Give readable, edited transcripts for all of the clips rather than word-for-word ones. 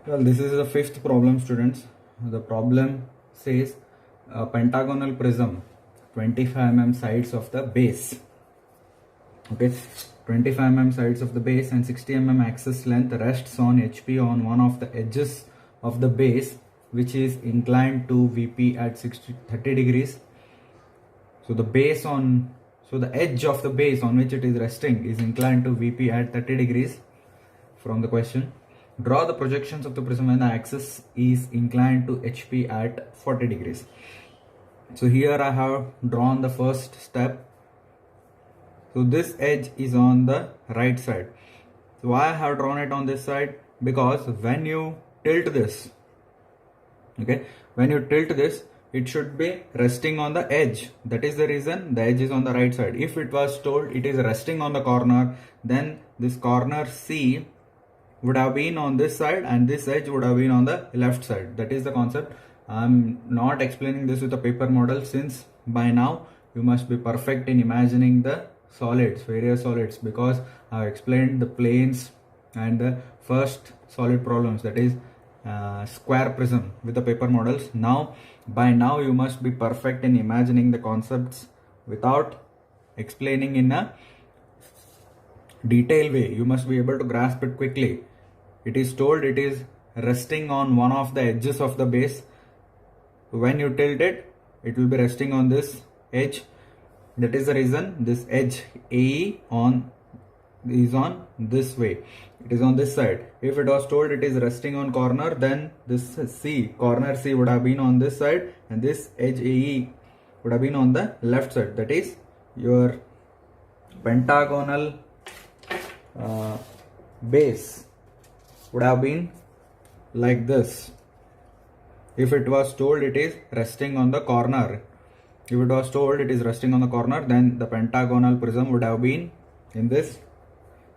Well, this is the fifth problem, students. The problem says a pentagonal prism, 25 mm sides of the base. Okay, 25 mm sides of the base and 60 mm axis length rests on HP on one of the edges of the base, which is inclined to VP at 30 degrees. So the edge of the base on which it is resting is inclined to VP at 30 degrees. From the question, draw the projections of the prism when the axis is inclined to HP at 40 degrees. So here I have drawn the first step. So this edge is on the right side. So why I have drawn it on this side? Because when you tilt this, okay, when you tilt this, it should be resting on the edge. That is the reason the edge is on the right side. If it was told it is resting on the corner, then this corner C would have been on this side and this edge would have been on the left side. That is the concept. I'm not explaining this with a paper model, since by now you must be perfect in imagining the solids, various solids, because I've explained the planes and the first solid problems, that is square prism, with the paper models. Now by now you must be perfect in imagining the concepts without explaining in a detailed way. You must be able to grasp it quickly. It is told it is resting on one of the edges of the base. When you tilt it, it will be resting on this edge. That is the reason this edge AE is on this way. It is on this side. If it was told it is resting on corner, then this corner C would have been on this side and this edge AE would have been on the left side. That is, your pentagonal base would have been like this. If it was told it is resting on the corner, then the pentagonal prism would have been in this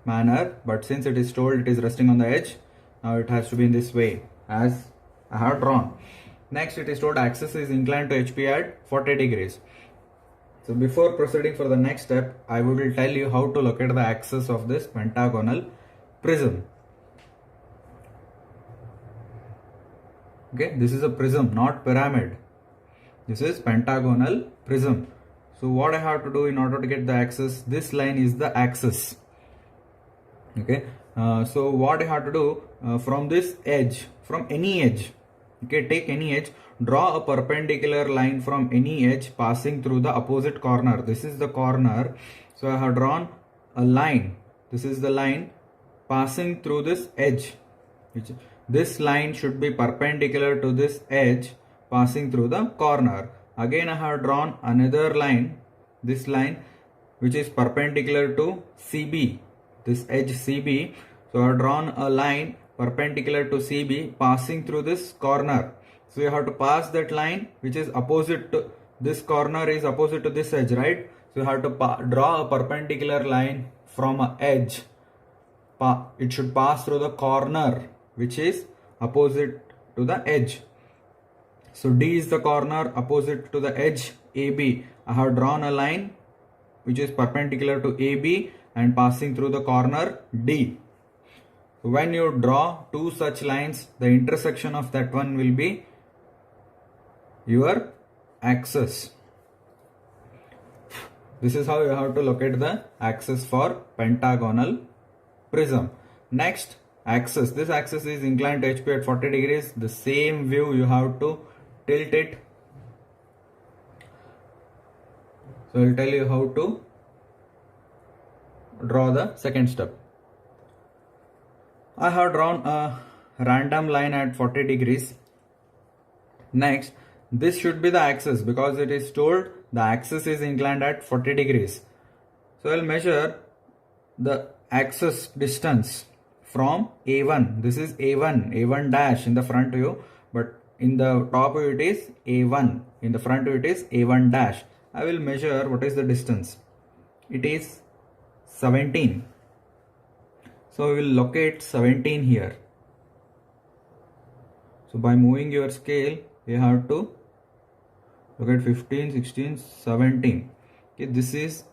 manner. But since it is told it is resting on the edge, now it has to be in this way as I have drawn. Next, it is told axis is inclined to HP at 40 degrees. So before proceeding for the next step, I will tell you how to locate the axis of this pentagonal prism. Okay, this is a prism, not pyramid. This is pentagonal prism. So what I have to do in order to get the axis, this line is the axis. Okay, so what I have to do, from this edge, from any edge, okay, take any edge, draw a perpendicular line from any edge passing through the opposite corner. This is the corner. So I have drawn a line. This is the line passing through this edge. This line should be perpendicular to this edge passing through the corner. Again I have drawn another line, this line, which is perpendicular to CB, this edge CB. So I have drawn a line perpendicular to CB passing through this corner. So you have to pass that line, which is opposite to this corner, is opposite to this edge, right? So you have to draw a perpendicular line from an edge. It should pass through the corner, which is opposite to the edge. So D is the corner opposite to the edge AB. I have drawn a line which is perpendicular to AB and passing through the corner D. When you draw two such lines, the intersection of that one will be your axis. This is how you have to locate the axis for pentagonal prism. Next, axis. This axis is inclined to HP at 40 degrees. The same view you have to tilt it. So I will tell you how to draw the second step. I have drawn a random line at 40 degrees. Next, this should be the axis because it is told the axis is inclined at 40 degrees. So I will measure the axis distance from A1. This is A1 dash in the front view, but in the top view it is A1. In the front view it is A1 dash. I will measure what is the distance. It is 17. So we will locate 17 here. So by moving your scale, you have to locate 15, 16, 17. Okay, this is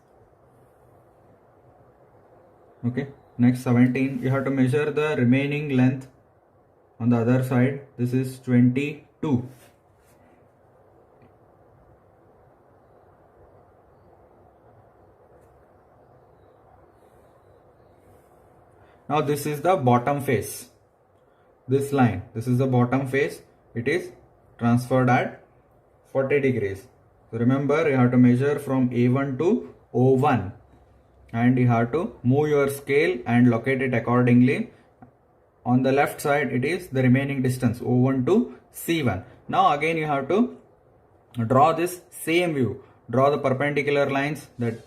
okay. Next 17, you have to measure the remaining length On the other side, this is 22. Now this is the bottom face. This line, this is the bottom face. It is transferred at 40 degrees. So remember, you have to measure from A1 to O1 and you have to move your scale and locate it accordingly. On the left side, it is the remaining distance O1 to C1. Now again you have to draw this same view. Draw the perpendicular lines that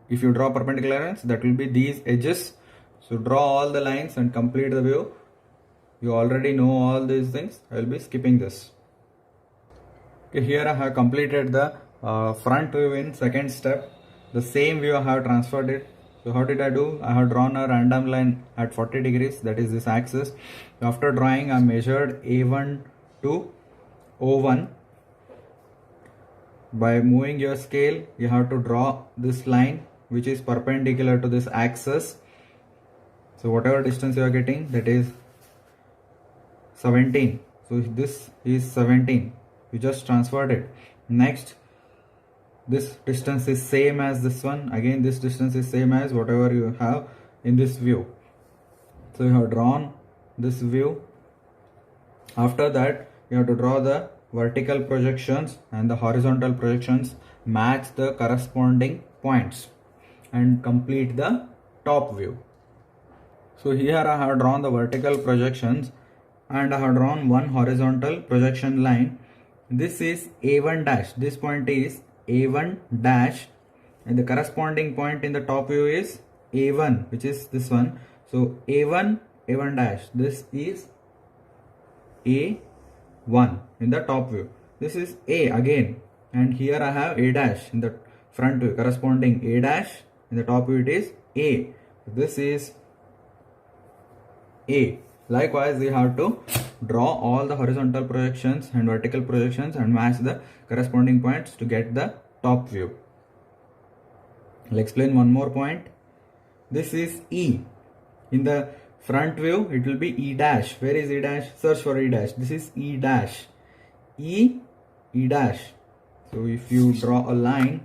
if you draw perpendicular lines, that will be these edges. So draw all the lines and complete the view. You already know all these things. I will be skipping this. Okay, here I have completed the front view in second step. The same view I have transferred it. So how did I do? I have drawn a random line at 40 degrees, that is this axis. After drawing, I measured A1 to O1. By moving your scale, you have to draw this line which is perpendicular to this axis. So whatever distance you are getting, that is 17. So this is 17. You just transferred it. Next, this distance is same as this one. Again, this distance is same as whatever you have in this view. So you have drawn this view. After that, you have to draw the vertical projections and the horizontal projections, match the corresponding points and complete the top view. So here I have drawn the vertical projections and I have drawn one horizontal projection line. This is A1 dash. This point is A1 dash and the corresponding point in the top view is A1, which is this one. So A1 dash. This is A1 in the top view. This is A again, and here I have A dash in the front view, corresponding A dash in the top view it is A. This is A. Likewise, we have to draw all the horizontal projections and vertical projections and match the corresponding points to get the top view. I'll explain one more point. This is E. In the front view, it will be E dash. Where is E dash? Search for E dash. This is E dash. E dash. So if you draw a line,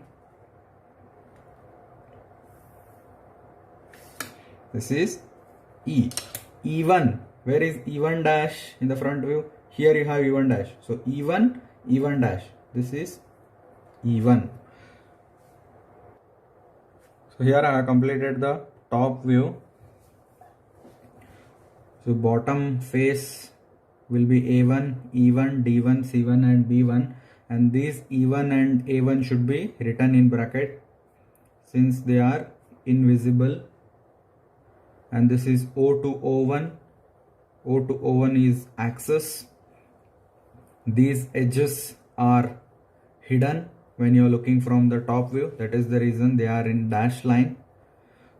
this is E. E1. Where is E1 dash in the front view? Here you have E1 dash. So E1 dash. This is E1. So here I have completed the top view. So bottom face will be A1, E1, D1, C1 and B1, and these E1 and A1 should be written in bracket since they are invisible. And this is O to O1. O to O1 is axis. These edges are hidden when you are looking from the top view. That is the reason they are in dash line.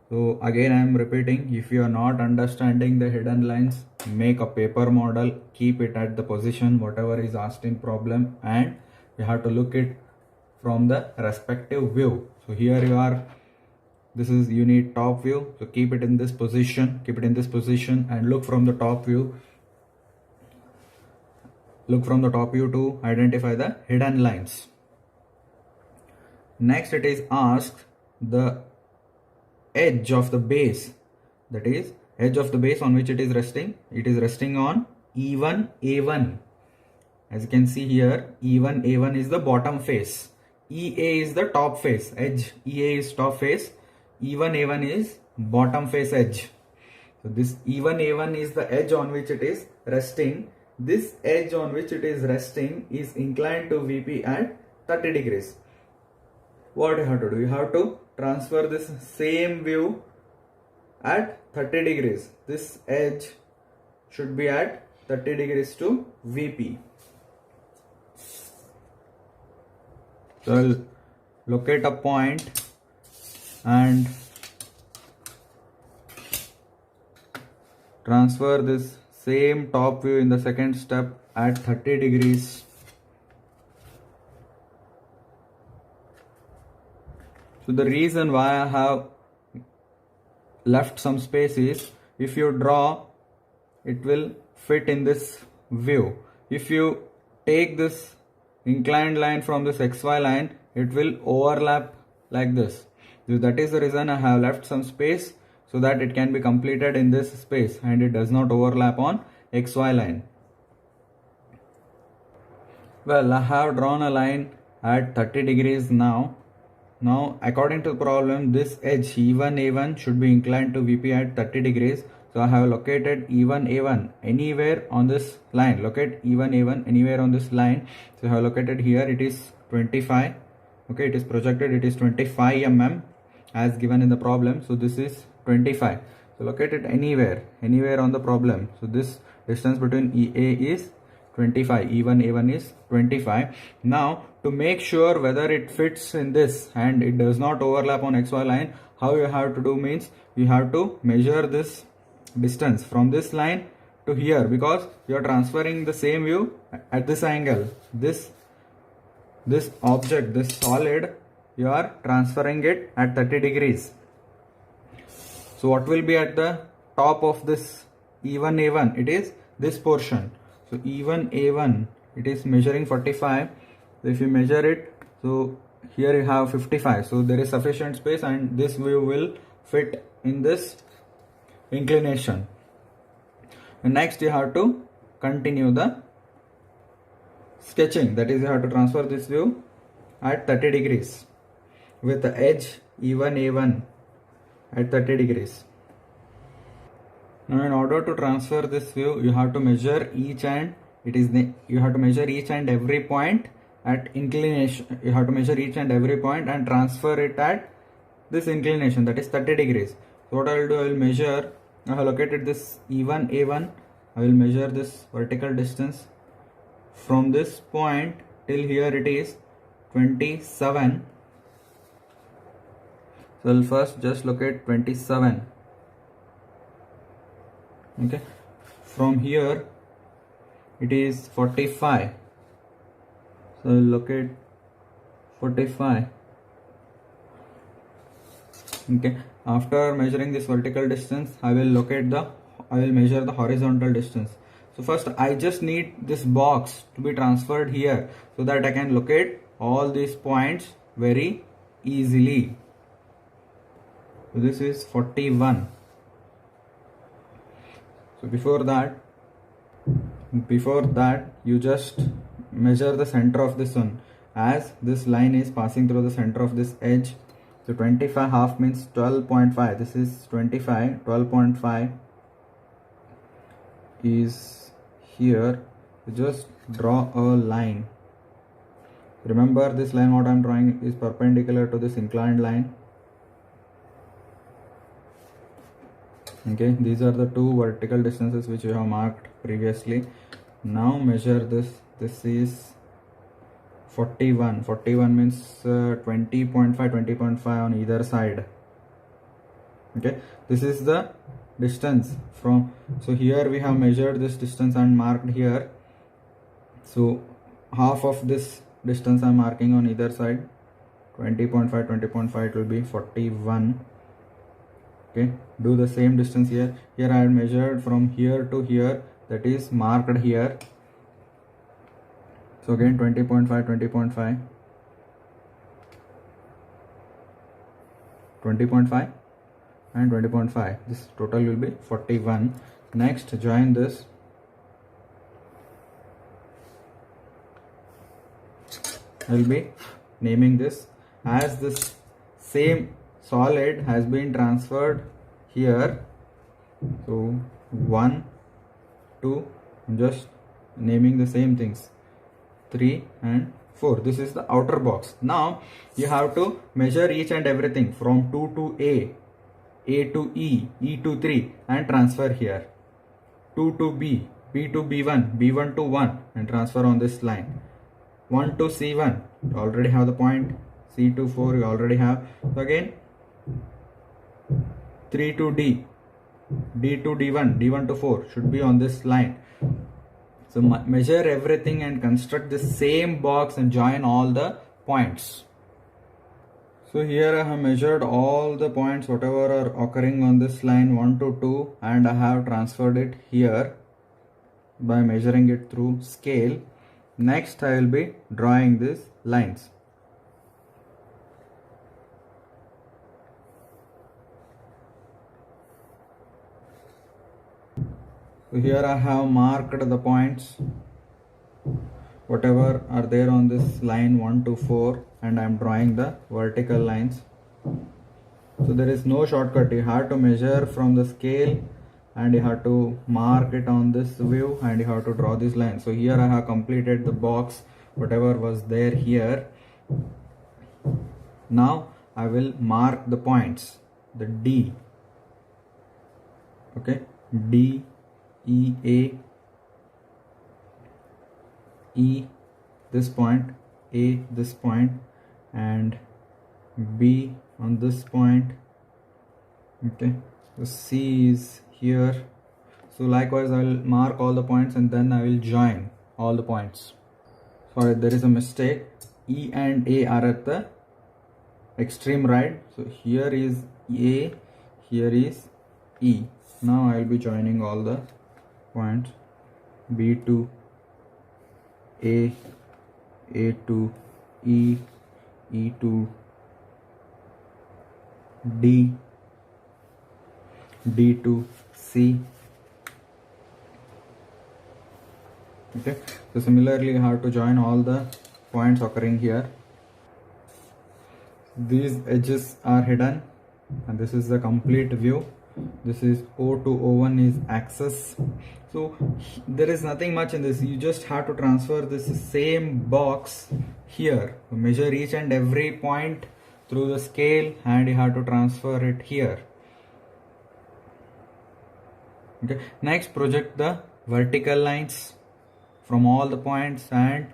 So again I am repeating, if you are not understanding the hidden lines, make a paper model, keep it at the position whatever is asked in problem, and you have to look it from the respective view. So here you are, this is, you need top view, so keep it in this position, and look from the top view. Look from the top view to identify the hidden lines. Next it is asked the edge of the base, that is edge of the base on which it is resting. It is resting on E1 A1. As you can see here, E1 A1 is the bottom face, EA is the top face edge. EA is top face, E1 A1 is bottom face edge. So this E1 A1 is the edge on which it is resting. This edge on which it is resting is inclined to VP at 30 degrees. What you have to do? You have to transfer this same view at 30 degrees. This edge should be at 30 degrees to VP. So I'll locate a point and transfer this same top view in the second step at 30 degrees. So the reason why I have left some space is, if you draw it will fit in this view. If you take this inclined line from this XY line, it will overlap like this. So that is the reason I have left some space so that it can be completed in this space and it does not overlap on XY line. Well, I have drawn a line at 30 degrees now. Now, according to the problem, this edge E1 A1 should be inclined to VP at 30 degrees. So I have located E1 A1 anywhere on this line. Locate E1 A1 anywhere on this line. So I have located here, it is 25. Okay, it is projected, it is 25 mm as given in the problem. So this is 25. So locate it anywhere on the problem. So this distance between EA is 25, E1 A1 is 25. Now to make sure whether it fits in this and it does not overlap on XY line, how you have to do means you have to measure this distance from this line to here, because you are transferring the same view at this angle. This object, this solid, you are transferring it at 30 degrees. So what will be at the top of this E1 A1? It is this portion. So E1 A1, it is measuring 45. So if you measure it, so here you have 55. So there is sufficient space and this view will fit in this inclination. And next you have to continue the sketching. That is, you have to transfer this view at 30 degrees with the edge E1 A1 at 30 degrees. Now in order to transfer this view, you have to measure each and every point at inclination. You have to measure each and every point and transfer it at this inclination, that is 30 degrees. So what I will do, I will measure, I have located this E1 A1, I will measure this vertical distance from this point till here, it is 27. So I will first just locate 27. Okay, from here it is 45. So I will locate 45. Okay, after measuring this vertical distance, I will measure the horizontal distance. So first I just need this box to be transferred here so that I can locate all these points very easily. So this is 41. So before that you just measure the center of this one, as this line is passing through the center of this edge. So 25 half means 12.5. This is 25. 12.5 is here. You just draw a line. Remember, this line what I am drawing is perpendicular to this inclined line. Okay, these are the two vertical distances which you have marked previously. Now measure this. This is 41. 41 means 20.5 on either side. Okay, this is the distance from, so here we have measured this distance and marked here. So half of this distance I am marking on either side. 20.5 it will be 41. Okay, do the same distance here. Here I had measured from here to here, that is marked here. So again 20.5, 20.5, 20.5 and 20.5. This total will be 41. Next, join this. I will be naming this as this same solid has been transferred here. So 1, 2, I'm just naming the same things, 3 and 4. This is the outer box. Now you have to measure each and everything from 2 to A to E, E to 3 and transfer here. 2 to B, B to B1, B1 to 1 and transfer on this line. 1 to C1, you already have the point. C to 4 you already have. So again 3 to D, D to D1, D1 to 4 should be on this line. So measure everything and construct the same box and join all the points. So here I have measured all the points whatever are occurring on this line 1 to 2, and I have transferred it here by measuring it through scale. Next I will be drawing these lines. So here I have marked the points whatever are there on this line 1 to 4, and I am drawing the vertical lines. So there is no shortcut. You have to measure from the scale and you have to mark it on this view and you have to draw this line. So here I have completed the box whatever was there here. Now I will mark the points, the D, okay, D, E, A, E this point, A this point, and B on this point, okay. So C is here. So likewise I will mark all the points and then I will join all the points. Sorry, there is a mistake. E and A are at the extreme right. So here is A, here is E. Now I will be joining all the points, B to A, A to E, E to D, D to C. Okay, so similarly you have to join all the points occurring here. These edges are hidden and this is the complete view. This is O to O1 is axis. So there is nothing much in this. You just have to transfer this same box here. Measure each and every point through the scale and you have to transfer it here. Okay. Next, project the vertical lines from all the points and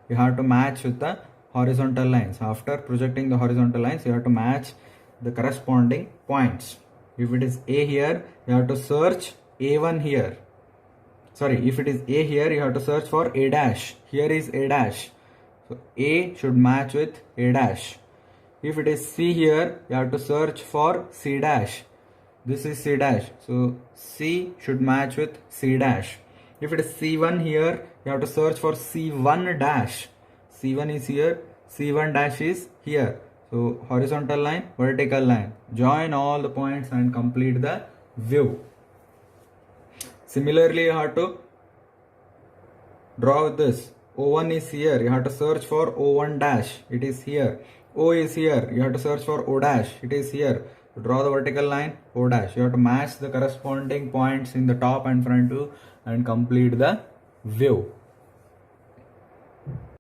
you have to match with the horizontal lines. After projecting the horizontal lines, you have to match the corresponding points. If it is A here, you have to search A1 here. Sorry, if it is A here, you have to search for A dash. Here is A dash. So A should match with A dash. If it is C here, you have to search for C dash. This is C dash. So C should match with C dash. If it is C1 here, you have to search for C1 dash. C1 is here, C1 dash is here. So horizontal line, vertical line. Join all the points and complete the view. Similarly, you have to draw this. O1 is here. You have to search for O1 dash. It is here. O is here. You have to search for O dash. It is here. Draw the vertical line, O dash. You have to match the corresponding points in the top and front view and complete the view.